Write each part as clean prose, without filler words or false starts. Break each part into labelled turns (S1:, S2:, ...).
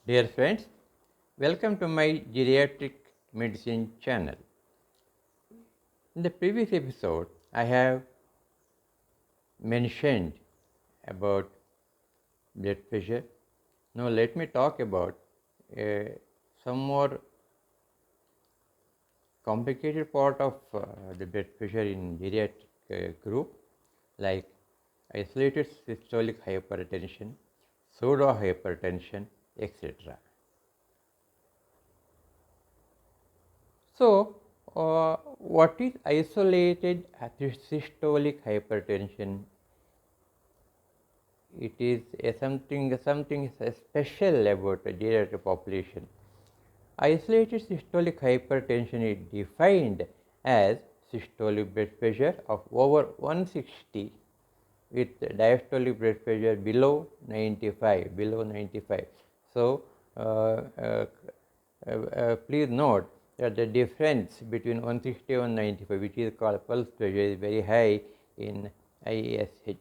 S1: Dear friends, welcome to my Geriatric Medicine channel. In the previous episode, I have mentioned about blood pressure. Now let me talk about some more complicated part of the blood pressure in geriatric group, like isolated systolic hypertension, pseudohypertension, etc. So, what is isolated systolic hypertension? It is something special about the geriatric population. Isolated systolic hypertension is defined as systolic blood pressure of over 160 with diastolic blood pressure below 95. So, please note that the difference between 160 and 195, which is called pulse pressure, is very high in ISH.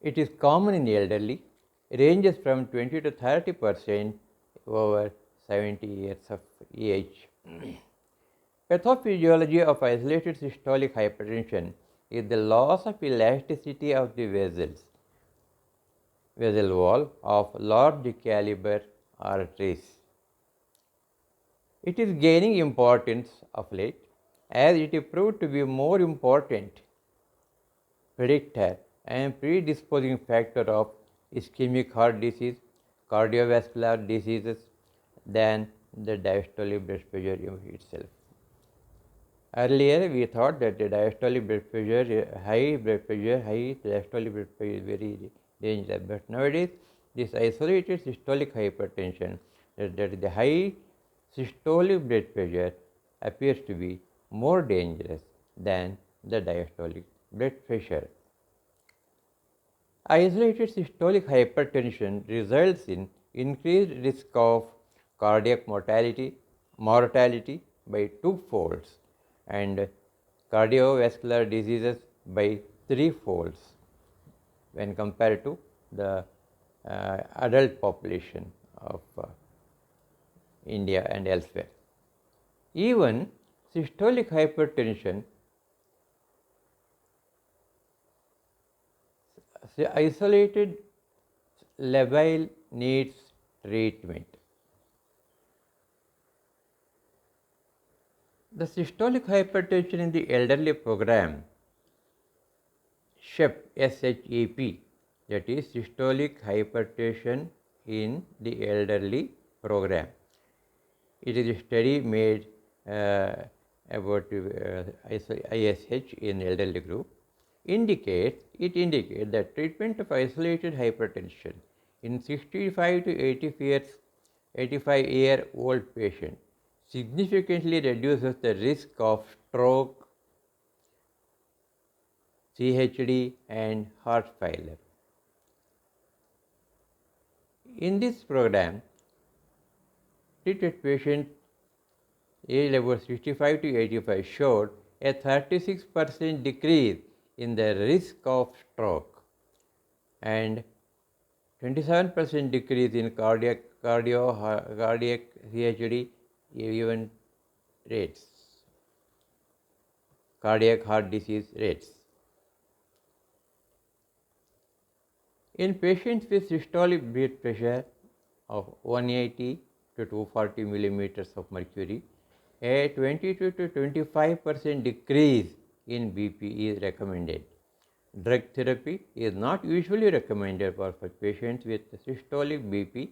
S1: It is common in the elderly, ranges from 20 to 30% over 70 years of age. Pathophysiology of isolated systolic hypertension is the loss of elasticity of the vessel wall of large caliber arteries. It is gaining importance of late as it is proved to be a more important predictor and predisposing factor of ischemic heart disease, cardiovascular diseases than the diastolic blood pressure itself. Earlier, we thought that the diastolic blood pressure, high diastolic blood pressure is very dangerous. But nowadays, this isolated systolic hypertension, that the high systolic blood pressure appears to be more dangerous than the diastolic blood pressure. Isolated systolic hypertension results in increased risk of cardiac mortality by 2 folds and cardiovascular diseases by 3 folds when compared to the adult population of India and elsewhere. Even systolic hypertension, isolated labile needs treatment. The systolic hypertension in the elderly program, SHEP, that is systolic hypertension in the elderly program. It is a study made about ISH in elderly group. It indicates that treatment of isolated hypertension in 65 to 85-year-old patient significantly reduces the risk of stroke, CHD and heart failure. In this program, treated patients aged about 65 to 85 showed a 36% decrease in the risk of stroke and 27% decrease in cardiac CHD event rates, cardiac heart disease rates. In patients with systolic blood pressure of 180 to 240 millimeters of mercury, a 22 to 25% decrease in BP is recommended. Drug therapy is not usually recommended for patients with systolic BP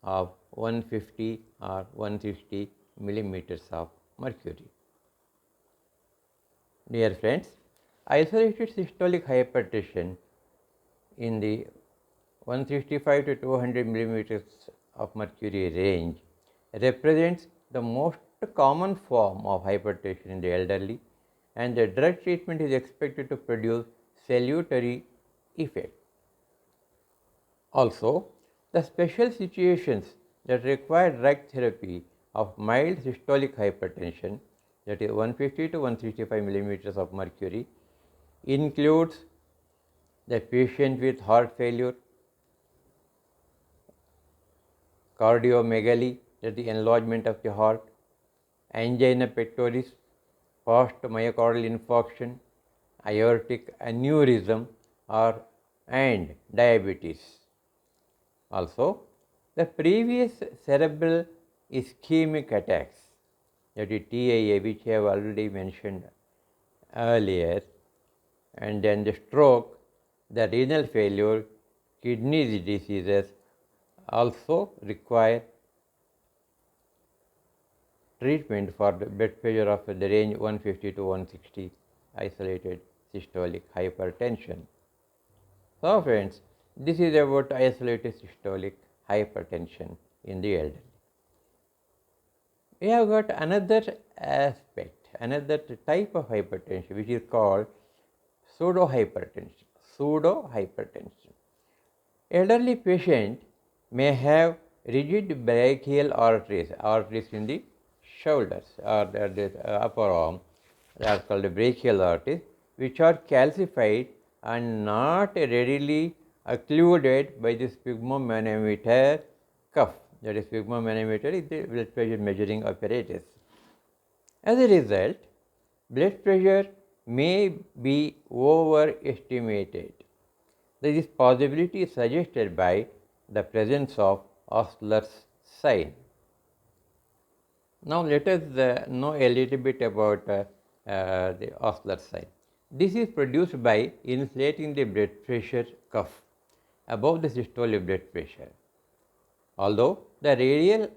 S1: of 150 or 160 millimeters of mercury. Dear friends, isolated systolic hypertension in the 165 to 200 millimeters of mercury range represents the most common form of hypertension in the elderly, and the drug treatment is expected to produce salutary effect. Also, the special situations that require drug therapy of mild systolic hypertension, that is 150 to 165 millimeters of mercury, includes the patient with heart failure, cardiomegaly, that is the enlargement of the heart, angina pectoris, fast myocardial infarction, aortic aneurysm, and diabetes. Also, the previous cerebral ischemic attacks, that is TIA, which I have already mentioned earlier, and then the stroke, the renal failure, kidney diseases also require treatment for the blood pressure of the range 150 to 160, isolated systolic hypertension. So friends, this is about isolated systolic hypertension in the elderly. We have got another aspect, another type of hypertension, which is called pseudohypertension. Pseudohypertension. Elderly patient may have rigid brachial arteries, arteries in the shoulders or the upper arm, they are called the brachial arteries, which are calcified and not readily occluded by the sphygmomanometer cuff. That is, sphygmomanometer is the blood pressure measuring apparatus. As a result, blood pressure may be overestimated. This possibility is suggested by the presence of OSLER's sign. Now, let us know a little bit about the OSLER sign. This is produced by inflating the blood pressure cuff above the systolic blood pressure. Although the radial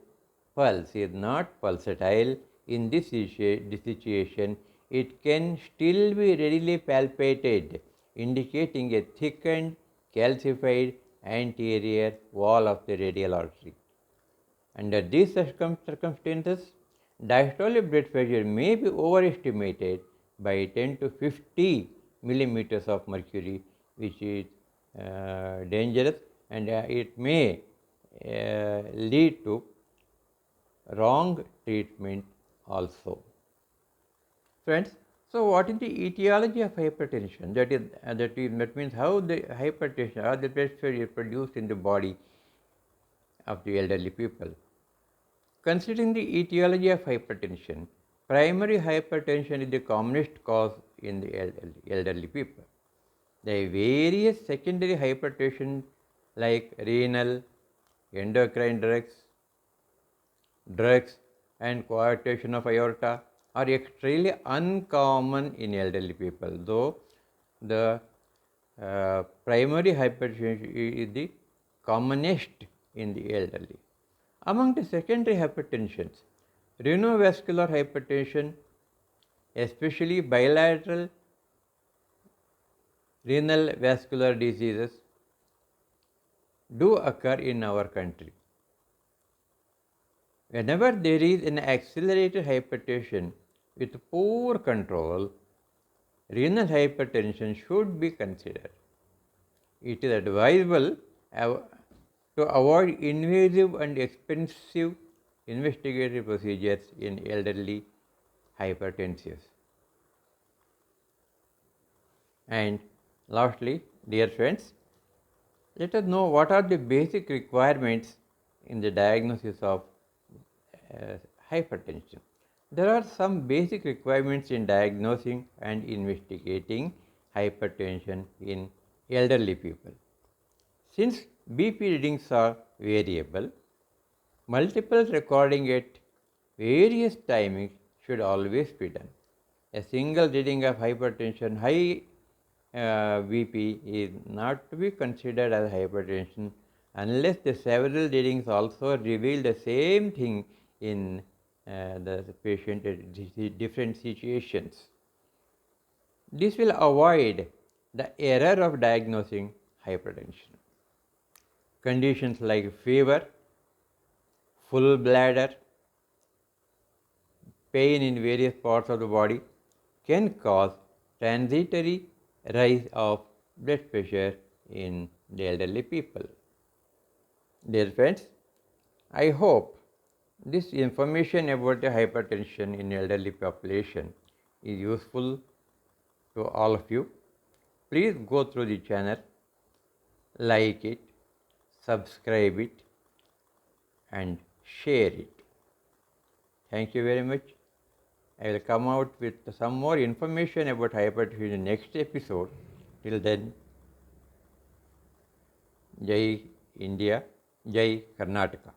S1: pulse is not pulsatile in this situation, it can still be readily palpated, indicating a thickened, calcified anterior wall of the radial artery. Under these circumstances, diastolic blood pressure may be overestimated by 10 to 50 millimeters of mercury, which is dangerous, and it may lead to wrong treatment also. Friends, so what is the etiology of hypertension? That means how the hypertension or the blood pressure is produced in the body of the elderly people. Considering the etiology of hypertension, primary hypertension is the commonest cause in the elderly people. There are various secondary hypertension like renal, endocrine drugs and coarctation of aorta are extremely uncommon in elderly people, though the primary hypertension is the commonest in the elderly. Among the secondary hypertensions, renovascular hypertension, especially bilateral renal vascular diseases, do occur in our country. Whenever there is an accelerated hypertension with poor control, renal hypertension should be considered. It is advisable to avoid invasive and expensive investigative procedures in elderly hypertensives. And lastly, dear friends, let us know what are the basic requirements in the diagnosis of hypertension. There are some basic requirements in diagnosing and investigating hypertension in elderly people. Since BP readings are variable, multiple recording at various timings should always be done. A single reading of hypertension, high BP is not to be considered as hypertension unless the several readings also reveal the same thing in the patient at different situations. This will avoid the error of diagnosing hypertension. Conditions like fever, full bladder, pain in various parts of the body can cause transitory rise of blood pressure in the elderly people. Dear friends, I hope this information about the hypertension in elderly population is useful to all of you. Please go through the channel, like it, subscribe it, and share it. Thank you very much. I will come out with some more information about hypertension in the next episode. Till then, Jai India, Jai Karnataka.